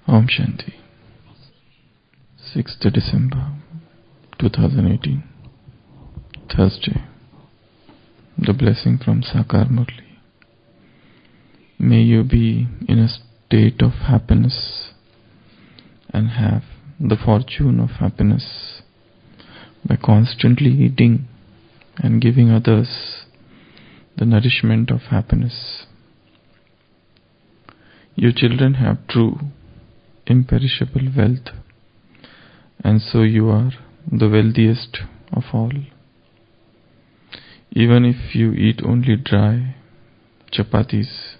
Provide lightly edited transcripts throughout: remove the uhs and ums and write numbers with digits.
Om Shanti. 6th December 2018, Thursday. The blessing from Sakar Murli. May you be in a state of happiness and have the fortune of happiness by constantly eating and giving others the nourishment of happiness. You children have true, imperishable wealth, and so you are the wealthiest of all. Even if you eat only dry chapatis,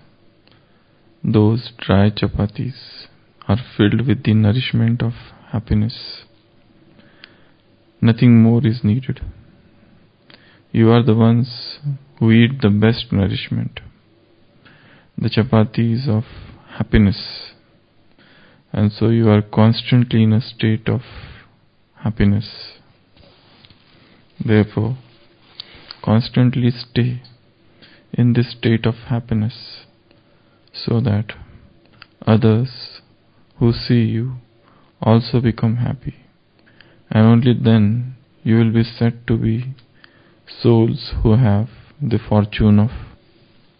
those dry chapatis are filled with the nourishment of happiness. Nothing more is needed. You are the ones who eat the best nourishment, the chapatis of happiness, and so you are constantly in a state of happiness. Therefore, constantly stay in this state of happiness so that others who see you also become happy, and only then you will be said to be souls who have the fortune of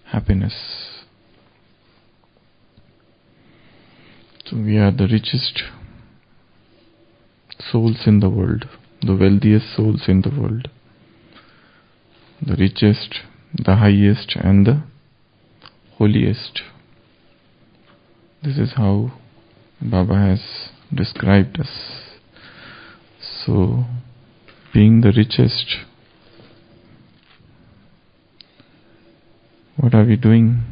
happiness. So we are the richest souls in the world, the wealthiest souls in the world, the richest, the highest, and the holiest. This is how Baba has described us. So, being the richest, what are we doing?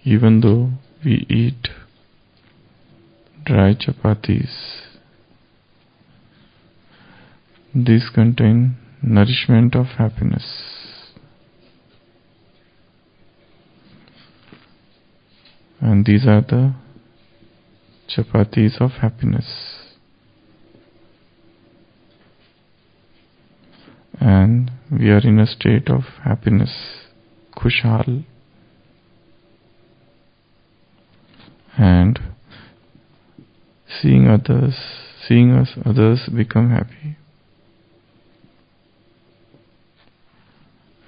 Even though we eat dry chapatis, these contain nourishment of happiness. And these are the chapatis of happiness. And we are in a state of happiness, khushhal. And seeing us others become happy.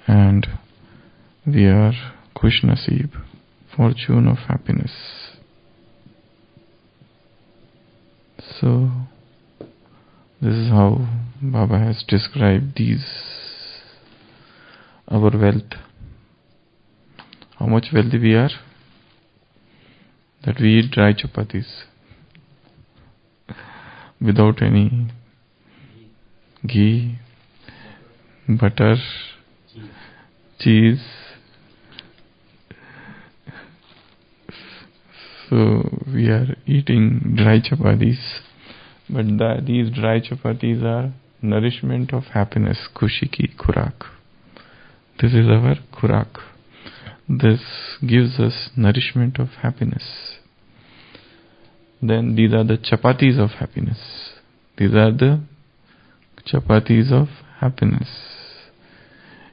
And we are khush naseeb, fortune of happiness. So, this is how Baba has described our wealth. How much wealthy we are? That we eat dry chapatis without any ghee, butter, cheese. So we are eating dry chapatis, but these dry chapatis are nourishment of happiness, khushi ki khurak. This is our khurak. This gives us nourishment of happiness. Then these are the chapatis of happiness. These are the chapatis of happiness.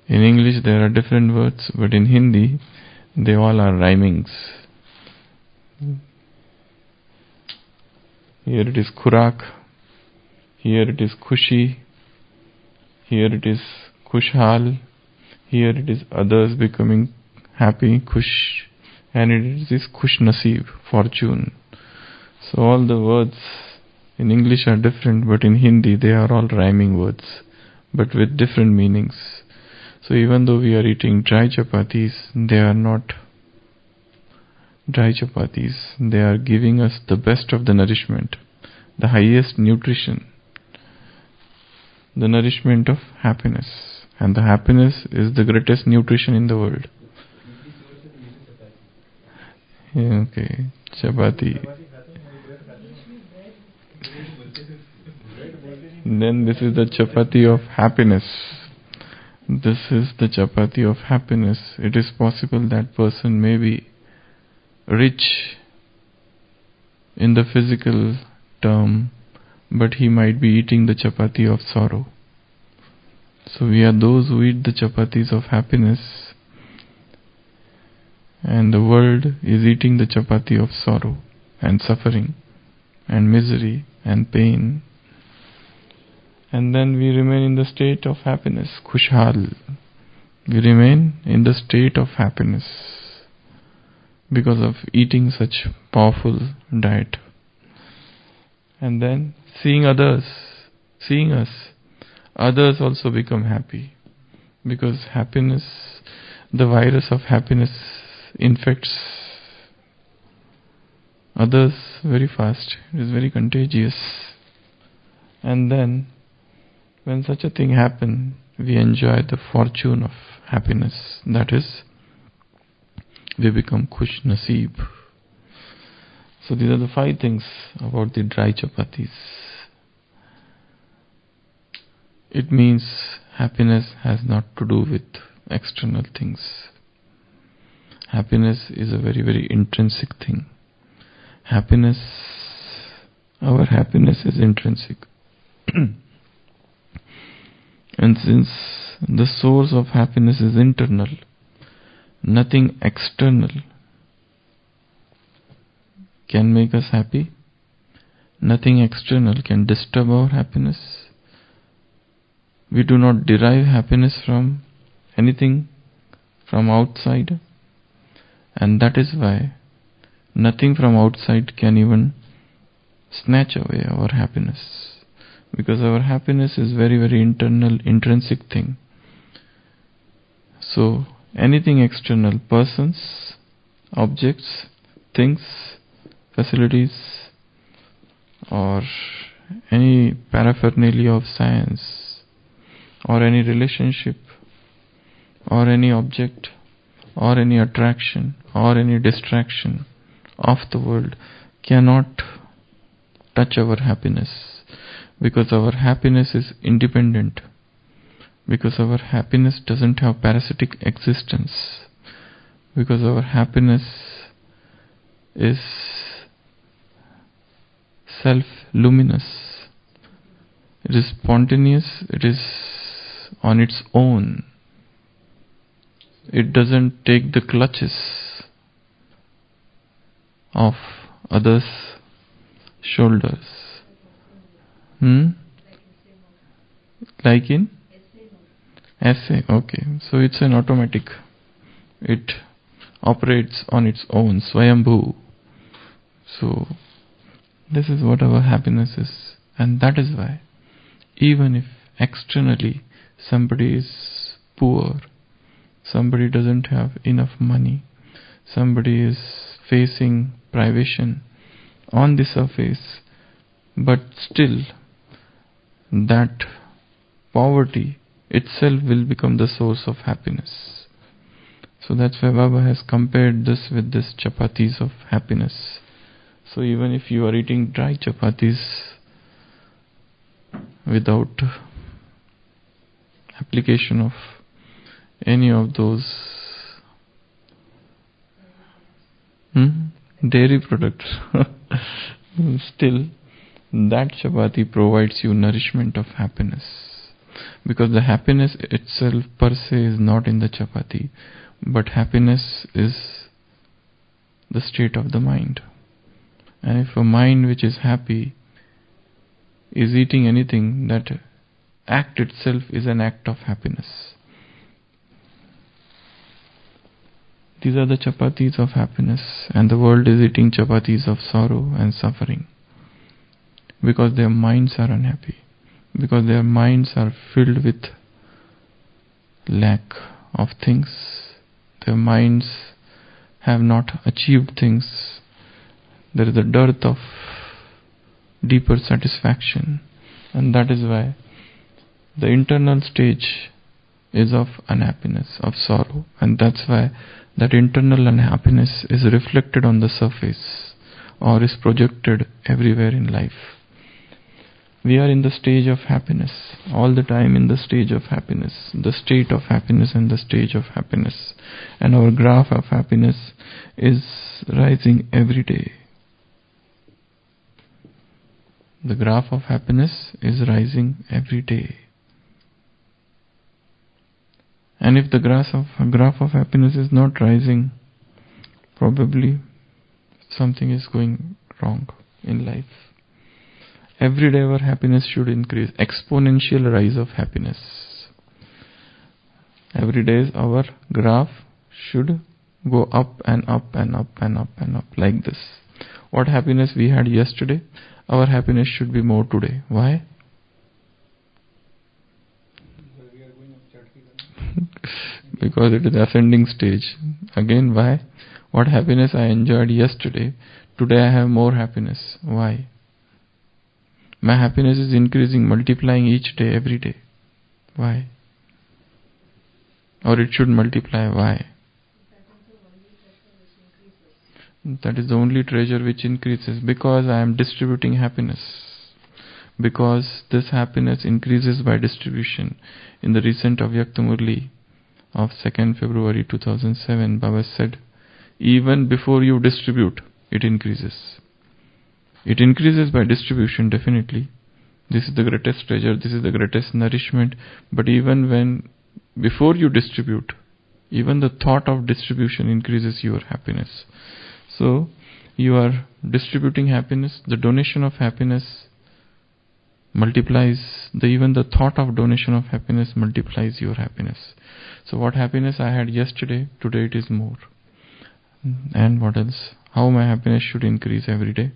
In English there are different words, but in Hindi they all are rhymings. Here it is khurak, here it is khushi, here it is khushhal, here it is others becoming happy, khush, and it is khush naseeb, fortune. So all the words in English are different, but in Hindi they are all rhyming words, but with different meanings. So even though we are eating dry chapatis, they are not dry chapatis. They are giving us the best of the nourishment, the highest nutrition, the nourishment of happiness. And the happiness is the greatest nutrition in the world. Okay, chapati. Then this is the chapati of happiness. This is the chapati of happiness. It is possible that person may be rich in the physical term, but he might be eating the chapati of sorrow. So we are those who eat the chapatis of happiness, and the world is eating the chapati of sorrow and suffering. and misery and pain. And then we remain in the state of happiness, khushhal. We remain in the state of happiness because of eating such powerful diet. And then seeing us, others also become happy. Because happiness, the virus of happiness infects others very fast. It is very contagious. And then, when such a thing happens, we enjoy the fortune of happiness. That is, we become khush naseeb. So these are the 5 things about the dry chapatis. It means happiness has not to do with external things. Happiness is a very, very intrinsic thing. Our happiness is intrinsic. And since the source of happiness is internal, nothing external can make us happy. Nothing external can disturb our happiness. We do not derive happiness from anything from outside. And that is why nothing from outside can even snatch away our happiness. Because our happiness is very, very internal, intrinsic thing. So anything external, persons, objects, things, facilities, or any paraphernalia of science, or any relationship, or any object, or any attraction, or any distraction of the world cannot touch our happiness. Because our happiness is independent. Because our happiness doesn't have parasitic existence. Because our happiness is self-luminous. It is spontaneous. It is on its own. It doesn't take the clutches of others' shoulders. Like in? Essay. Okay. So it's an automatic. It operates on its own. Swayambhu. So this is what our happiness is. And that is why even if externally somebody is poor, somebody doesn't have enough money, somebody is facing privation on the surface, but still that poverty itself will become the source of happiness. So that's why Baba has compared this with this chapatis of happiness. So even if you are eating dry chapatis without application of any of those dairy products, still that chapati provides you nourishment of happiness. Because the happiness itself per se is not in the chapati, but happiness is the state of the mind. And if a mind which is happy is eating anything, that act itself is an act of happiness. These are the chapatis of happiness, and the world is eating chapatis of sorrow and suffering. Because their minds are unhappy. Because their minds are filled with lack of things. Their minds have not achieved things. There is a dearth of deeper satisfaction. And that is why the internal stage is of unhappiness, of sorrow. And that's why that internal unhappiness is reflected on the surface or is projected everywhere in life. We are in the stage of happiness, all the time in the stage of happiness, the state of happiness and the stage of happiness. And our graph of happiness is rising every day. The graph of happiness is rising every day. And if the graph of happiness is not rising, probably something is going wrong in life. Every day our happiness should increase. Exponential rise of happiness. Every day our graph should go up and up and up and up and up like this. What happiness we had yesterday, our happiness should be more today. Why? Because it is ascending stage. Again, why? What happiness I enjoyed yesterday, today I have more happiness. Why? My happiness is increasing, multiplying each day, every day. Why? Or it should multiply. Why? That is the only treasure which increases, because I am distributing happiness. Because this happiness increases by distribution. In the recent Avyakta Murli of 2nd February 2007, Baba said, even before you distribute, it increases. It increases by distribution, definitely. This is the greatest treasure, this is the greatest nourishment. But even before you distribute, even the thought of distribution increases your happiness. So, you are distributing happiness, the donation of happiness multiplies, even the thought of donation of happiness multiplies your happiness. So what happiness I had yesterday, today it is more. And what else? How my happiness should increase every day?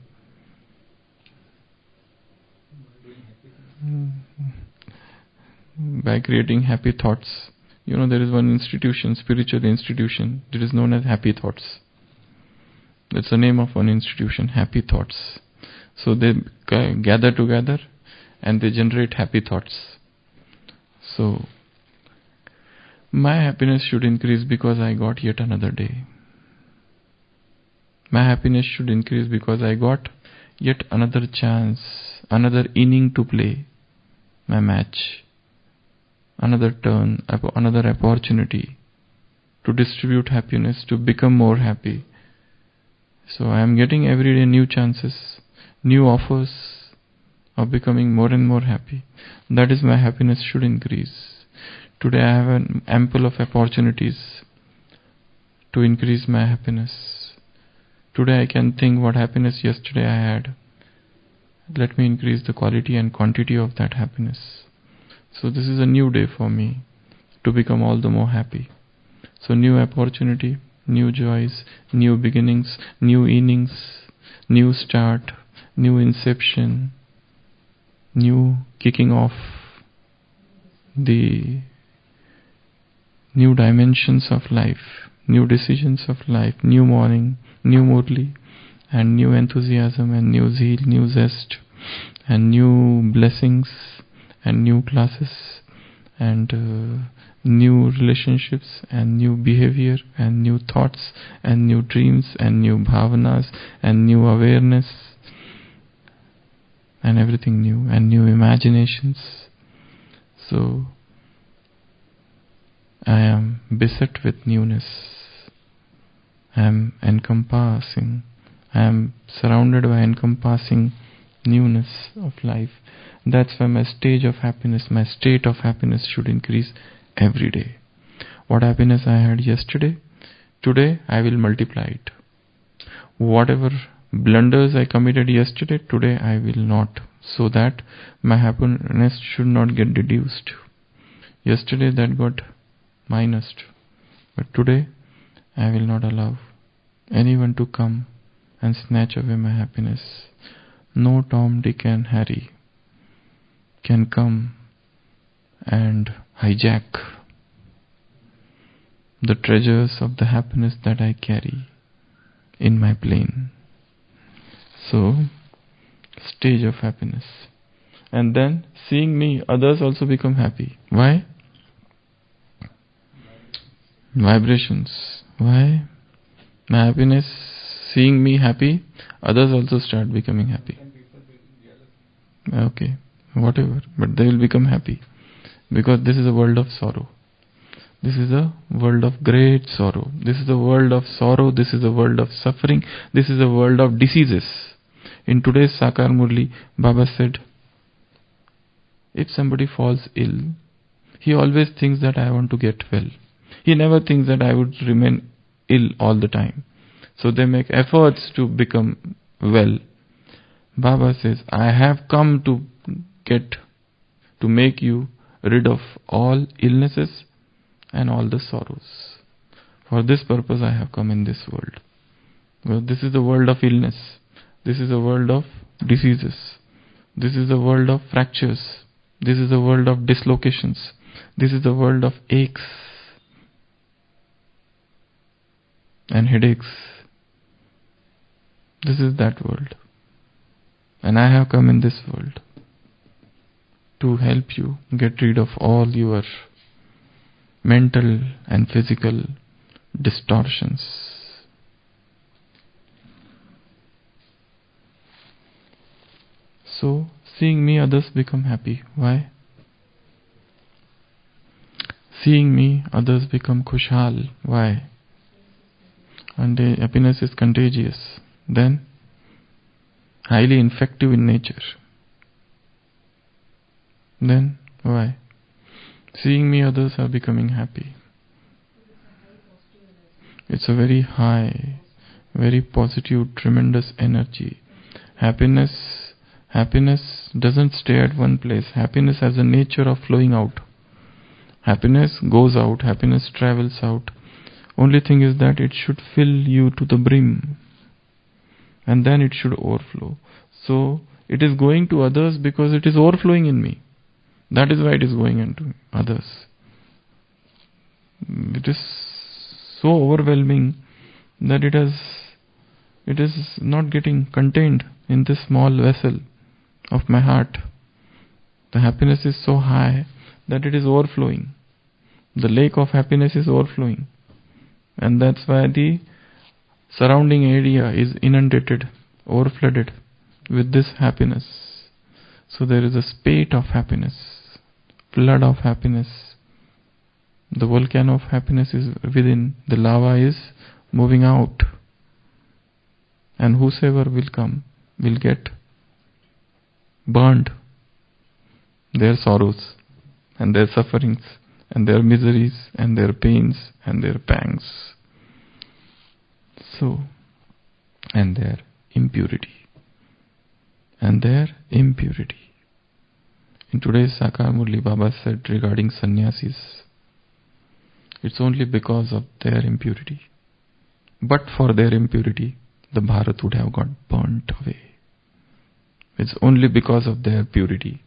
By creating happy thoughts. There is one institution, spiritual institution, it is known as Happy Thoughts. That's the name of one institution, Happy Thoughts. So they gather together and they generate happy thoughts. So, my happiness should increase because I got yet another day. My happiness should increase because I got yet another chance, another inning to play my match, another turn, another opportunity to distribute happiness, to become more happy. So I am getting every day new chances, new offers of becoming more and more happy. That is, my happiness should increase. Today I have an ample of opportunities to increase my happiness. Today I can think what happiness yesterday I had. Let me increase the quality and quantity of that happiness. So this is a new day for me to become all the more happy. So new opportunity, new joys, new beginnings, new innings, new start, new inception, new kicking off the new dimensions of life, new decisions of life, new morning, new Murli, and new enthusiasm and new zeal, new zest, and new blessings, and new classes, and new relationships, and new behavior, and new thoughts, and new dreams, and new bhavanas, and new awareness, and everything new, and new imaginations. So, I am beset with newness. I am encompassing. I am surrounded by encompassing newness of life. That's why my stage of happiness, my state of happiness should increase every day. What happiness I had yesterday, today I will multiply it. Whatever blunders I committed yesterday, today I will not, so that my happiness should not get reduced. Yesterday that got minused, but today I will not allow anyone to come and snatch away my happiness. No Tom, Dick and Harry can come and hijack the treasures of the happiness that I carry in my plane. So, stage of happiness. And then, seeing me, others also become happy. Why? Vibrations. Why? My happiness, seeing me happy, others also start becoming happy. Okay, whatever, but they will become happy. Because this is a world of sorrow. This is a world of great sorrow. This is a world of sorrow. This is a world of suffering. This is a world of diseases. In today's Sakar Murli, Baba said, if somebody falls ill, he always thinks that I want to get well. He never thinks that I would remain ill all the time. So they make efforts to become well. Baba says, I have come to make you rid of all illnesses and all the sorrows. For this purpose I have come in this world. Well, this is the world of illness. This is the world of diseases. This is the world of fractures. This is the world of dislocations. This is the world of aches and headaches. This is that world. And I have come in this world to help you get rid of all your mental and physical distortions. So, seeing me, others become happy. Why? Seeing me, others become khushhal. Why? And happiness is contagious. Then, highly infective in nature. Then, why? Seeing me, others are becoming happy. It's a very high, very positive, tremendous energy. Happiness doesn't stay at one place. Happiness has a nature of flowing out. Happiness goes out, happiness travels out. Only thing is that it should fill you to the brim. And then it should overflow. So, it is going to others because it is overflowing in me. That is why it is going into others. It is so overwhelming that it is not getting contained in this small vessel of my heart. The happiness is so high that it is overflowing. The lake of happiness is overflowing. And that's why the surrounding area is inundated, overflooded with this happiness. So there is a spate of happiness, flood of happiness. The volcano of happiness is within, the lava is moving out. And whosoever will come will get burned. Their sorrows and their sufferings and their miseries and their pains and their pangs. So, and their impurity. And their impurity. In today's Sakar Murli, Baba said regarding sannyasis, it's only because of their impurity. But for their impurity, the Bharat would have got burnt away. It's only because of their purity.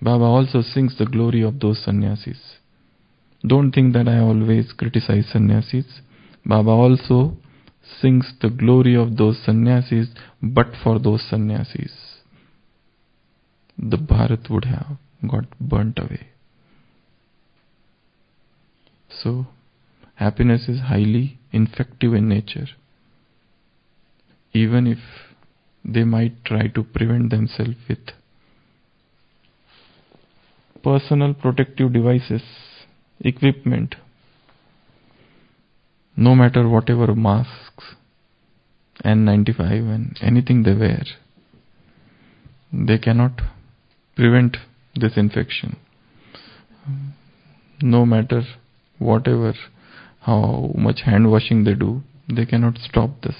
Baba also sings the glory of those sannyasis. Don't think that I always criticize sannyasis. Baba also sings the glory of those sannyasis, but for those sannyasis, the Bharat would have got burnt away. So, happiness is highly infective in nature. Even if they might try to prevent themselves with personal protective devices, equipment, no matter whatever masks, N95 and anything they wear, they cannot prevent this infection. No matter whatever, how much hand washing they do, they cannot stop this.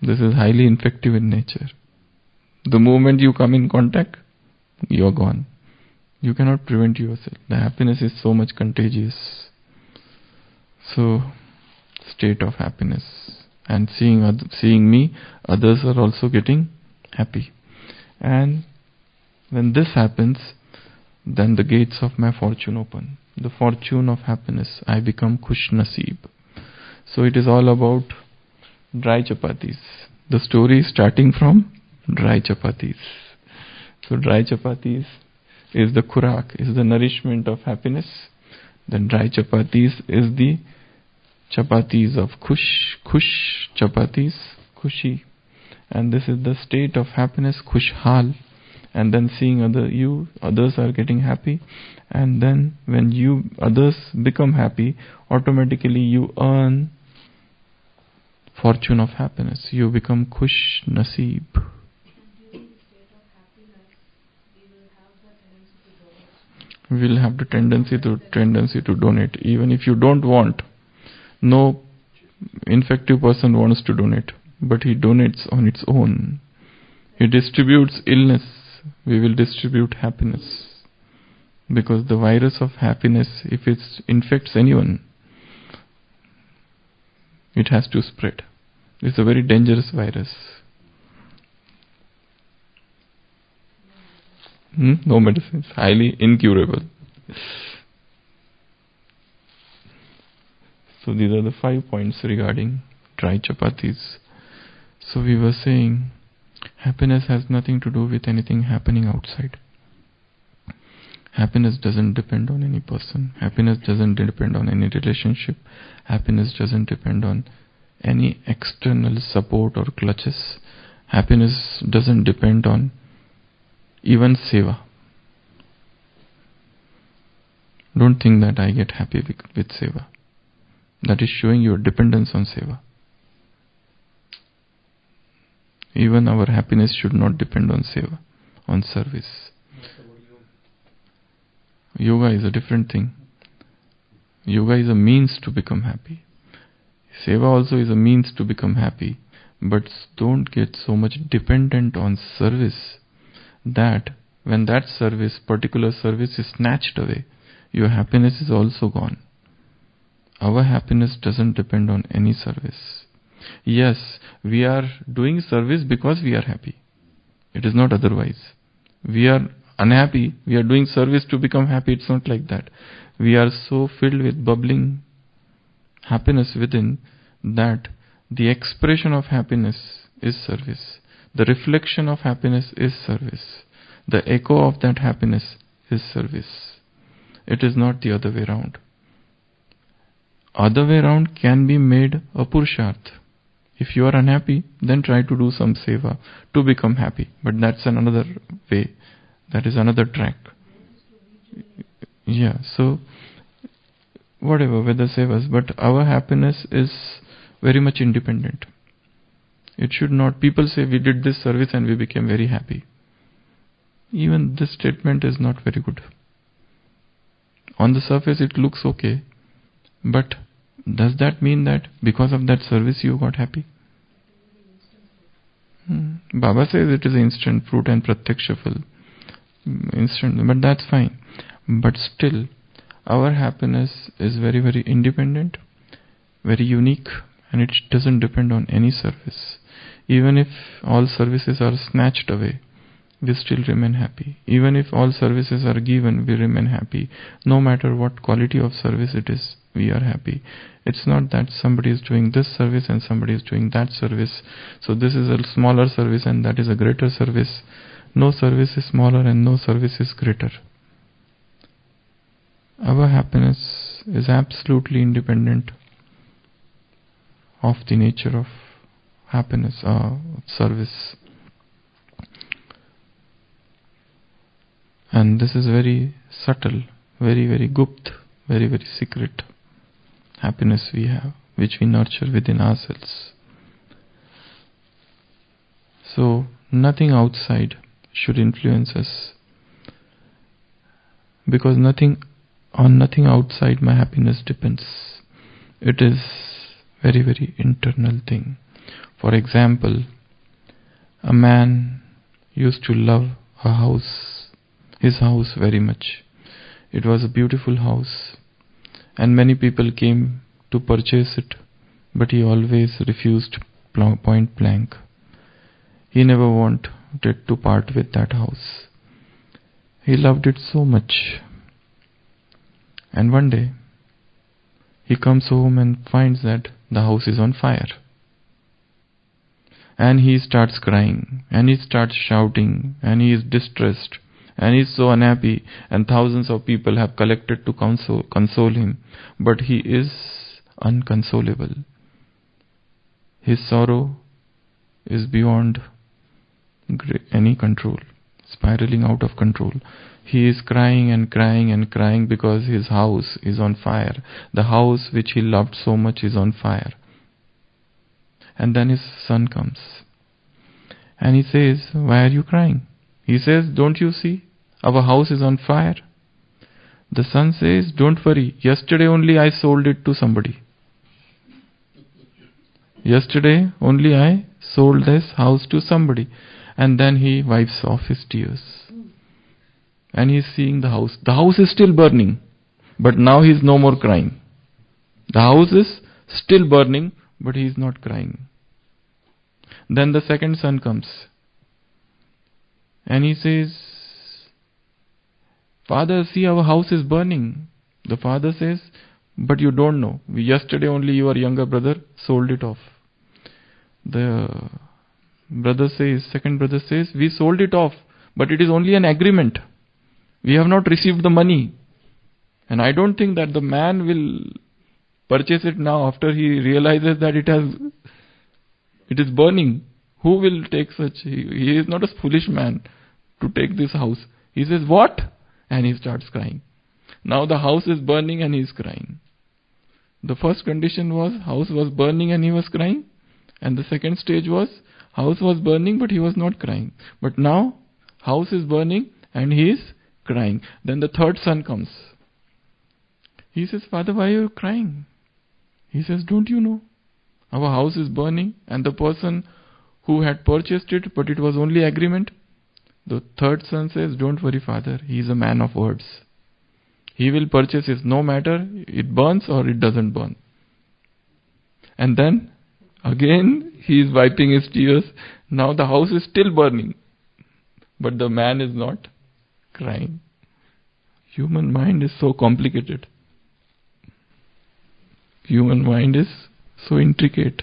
This is highly infective in nature. The moment you come in contact, you are gone. You cannot prevent yourself. The happiness is so much contagious. So, state of happiness. And seeing me, others are also getting happy. And when this happens, then the gates of my fortune open. The fortune of happiness. I become khush naseeb. So it is all about dry chapatis. The story is starting from dry chapatis. So dry chapatis is the khurak, is the nourishment of happiness. Then dry chapatis is the chapatis of khush chapatis, khushi. And this is the state of happiness, khushhal. And then seeing others are getting happy. And then when others become happy, automatically you earn fortune of happiness. You become khush naseeb. We will have the tendency to donate. Even if you don't want, no infective person wants to donate. but He donates on its own. He distributes illness, we will distribute happiness. Because the virus of happiness, if it infects anyone, it has to spread. It's a very dangerous virus. No medicines, highly incurable. So these are the 5 points regarding dry chapatis. So we were saying, happiness has nothing to do with anything happening outside. Happiness doesn't depend on any person. Happiness doesn't depend on any relationship. Happiness doesn't depend on any external support or clutches. Happiness doesn't depend on even seva. Don't think that I get happy with seva. That is showing your dependence on seva. Even our happiness should not depend on seva, on service. Yoga is a different thing. Yoga is a means to become happy. Seva also is a means to become happy. But don't get so much dependent on service that when that service, particular service is snatched away, your happiness is also gone. Our happiness doesn't depend on any service. Yes, we are doing service because we are happy. It is not otherwise. We are unhappy, we are doing service to become happy. It's not like that. We are so filled with bubbling happiness within that the expression of happiness is service. The reflection of happiness is service. The echo of that happiness is service. It is not the other way around. Other way around can be made a purusharth. If you are unhappy, then try to do some seva to become happy. But that's another way. That is another track. Yeah, so whatever, whether sevas, but our happiness is very much independent. It should not, people say we did this service and we became very happy. Even this statement is not very good. On the surface it looks okay, but does that mean that because of that service you got happy? Baba says it is instant fruit and pratyaksha phal. Instant, but that's fine. But still, our happiness is very, very independent, very unique, and it doesn't depend on any service. Even if all services are snatched away, we still remain happy. Even if all services are given, we remain happy. No matter what quality of service it is, we are happy. It's not that somebody is doing this service and somebody is doing that service. So this is a smaller service and that is a greater service. No service is smaller and no service is greater. Our happiness is absolutely independent of the nature of happiness or service. And this is very subtle, very, very gupt, very, very secret happiness we have, which we nurture within ourselves. So nothing outside should influence us, because nothing outside my happiness depends. It is very, very internal thing. For example, a man used to love his house very much. It was a beautiful house and many people came to purchase it, but he always refused point blank. He never wanted to part with that house. He loved it so much. And one day, he comes home and finds that the house is on fire. And he starts crying, and he starts shouting, and he is distressed, and he is so unhappy, and thousands of people have collected to console him, but he is unconsolable. His sorrow is beyond any control, spiraling out of control. He is crying and crying and crying because his house is on fire. The house which he loved so much is on fire. And then his son comes. And he says, "Why are you crying?" He says, "Don't you see? Our house is on fire." The son says, "Don't worry. Yesterday only I sold it to somebody. Yesterday only I sold this house to somebody. And then he wipes off his tears. And he's seeing the house. The house is still burning. But now he's no more crying. The house is still burning, but he's not crying. Then the second son comes. And he says, Father, see, our house is burning. The father says, but you don't know. Yesterday only your younger brother sold it off. The second brother says, we sold it off, but it is only an agreement. We have not received the money. And I don't think that the man will purchase it now after he realizes that it is burning. Who will take such? He is not a foolish man to take this house. He says, what? And he starts crying. Now the house is burning and he is crying. The first condition was house was burning and he was crying. And the second stage was house was burning but he was not crying. But now house is burning and he is crying. Then the third son comes. He says, Father, why are you crying? He says, don't you know? Our house is burning and the person who had purchased it, but it was only agreement. The third son says, don't worry, Father. He is a man of words. He will purchase it no matter it burns or it doesn't burn. And then again he is wiping his tears. Now the house is still burning, but the man is not crying. Human mind is so complicated. Human mind is so intricate.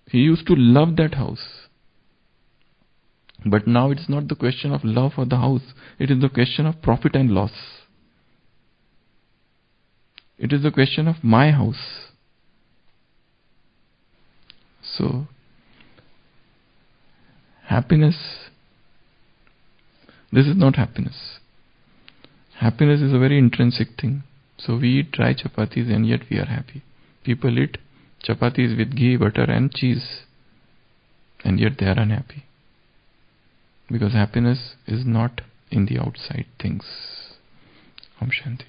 He used to love that house. But now it's not the question of love for the house. It is the question of profit and loss. It is the question of my house. So, happiness, this is not happiness. Happiness is a very intrinsic thing. So we eat dry chapatis and yet we are happy. People eat chapatis with ghee, butter and cheese and yet they are unhappy. Because happiness is not in the outside things. Om Shanti.